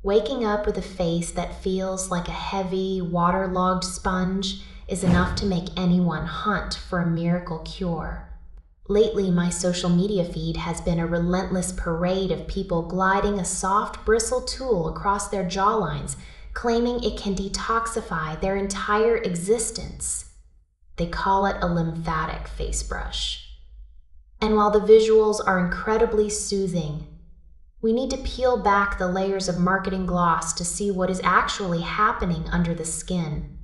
Waking up with a face that feels like a heavy, waterlogged sponge is enough to make anyone hunt for a miracle cure. Lately, my social media feed has been a relentless parade of people gliding a soft bristle tool across their jawlines, claiming it can detoxify their entire existence. They call it a lymphatic face brush. And while the visuals are incredibly soothing, we need to peel back the layers of marketing gloss to see what is actually happening under the skin.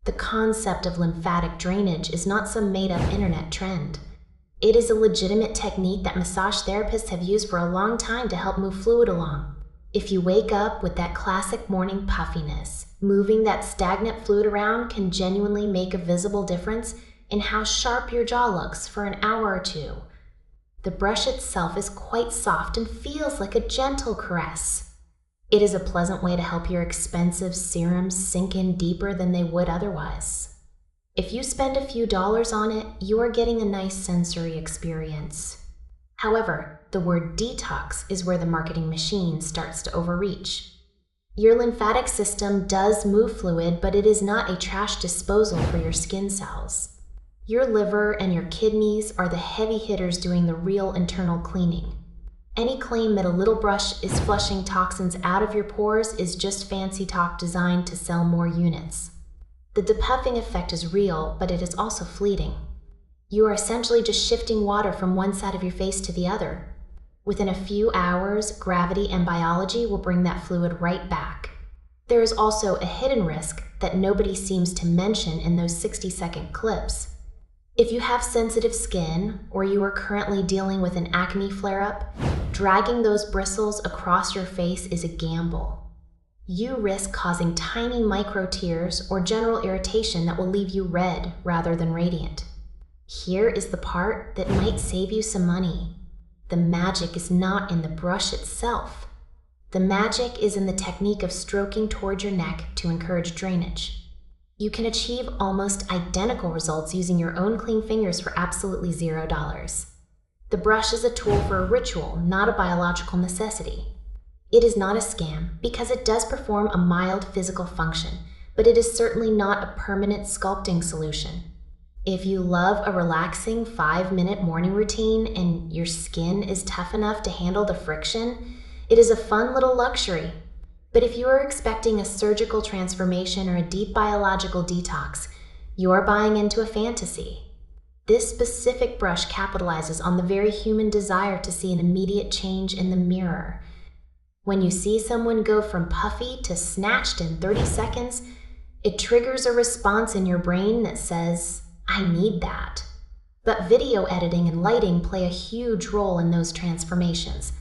The concept of lymphatic drainage is not some made-up internet trend. It is a legitimate technique that massage therapists have used for a long time to help move fluid along. If you wake up with that classic morning puffiness, moving that stagnant fluid around can genuinely make a visible difference in how sharp your jaw looks for an hour or two. The brush itself is quite soft and feels like a gentle caress. It is a pleasant way to help your expensive serums sink in deeper than they would otherwise. If you spend a few dollars on it, you are getting a nice sensory experience. However, the word detox is where the marketing machine starts to overreach. Your lymphatic system does move fluid, but it is not a trash disposal for your skin cells. Your liver and your kidneys are the heavy hitters doing the real internal cleaning. Any claim that a little brush is flushing toxins out of your pores is just fancy talk designed to sell more units. The depuffing effect is real, but it is also fleeting. You are essentially just shifting water from one side of your face to the other. Within a few hours, gravity and biology will bring that fluid right back. There is also a hidden risk that nobody seems to mention in those 60-second clips. If you have sensitive skin, or you are currently dealing with an acne flare-up, dragging those bristles across your face is a gamble. You risk causing tiny micro tears or general irritation that will leave you red rather than radiant. Here is the part that might save you some money. The magic is not in the brush itself. The magic is in the technique of stroking towards your neck to encourage drainage. You can achieve almost identical results using your own clean fingers for absolutely $0. The brush is a tool for a ritual, not a biological necessity. It is not a scam because it does perform a mild physical function, but it is certainly not a permanent sculpting solution. If you love a relaxing 5-minute morning routine and your skin is tough enough to handle the friction, it is a fun little luxury. But if you are expecting a surgical transformation or a deep biological detox, you are buying into a fantasy. This specific brush capitalizes on the very human desire to see an immediate change in the mirror. When you see someone go from puffy to snatched in 30 seconds, it triggers a response in your brain that says, "I need that." But video editing and lighting play a huge role in those transformations.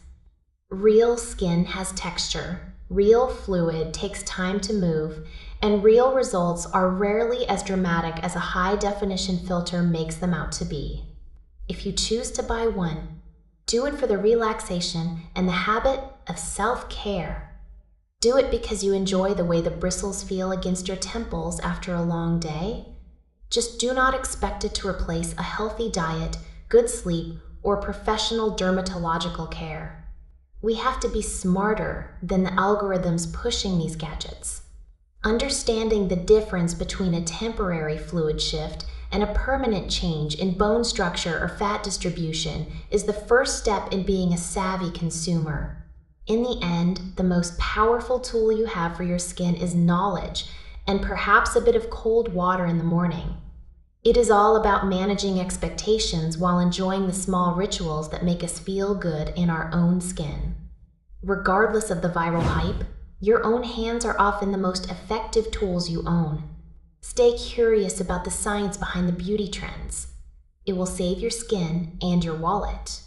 Real skin has texture. Real fluid takes time to move, and real results are rarely as dramatic as a high-definition filter makes them out to be. If you choose to buy one, do it for the relaxation and the habit of self-care. Do it because you enjoy the way the bristles feel against your temples after a long day. Just do not expect it to replace a healthy diet, good sleep, or professional dermatological care. We have to be smarter than the algorithms pushing these gadgets. Understanding the difference between a temporary fluid shift and a permanent change in bone structure or fat distribution is the first step in being a savvy consumer. In the end, the most powerful tool you have for your skin is knowledge and perhaps a bit of cold water in the morning. It is all about managing expectations while enjoying the small rituals that make us feel good in our own skin. Regardless of the viral hype, your own hands are often the most effective tools you own. Stay curious about the science behind the beauty trends. It will save your skin and your wallet.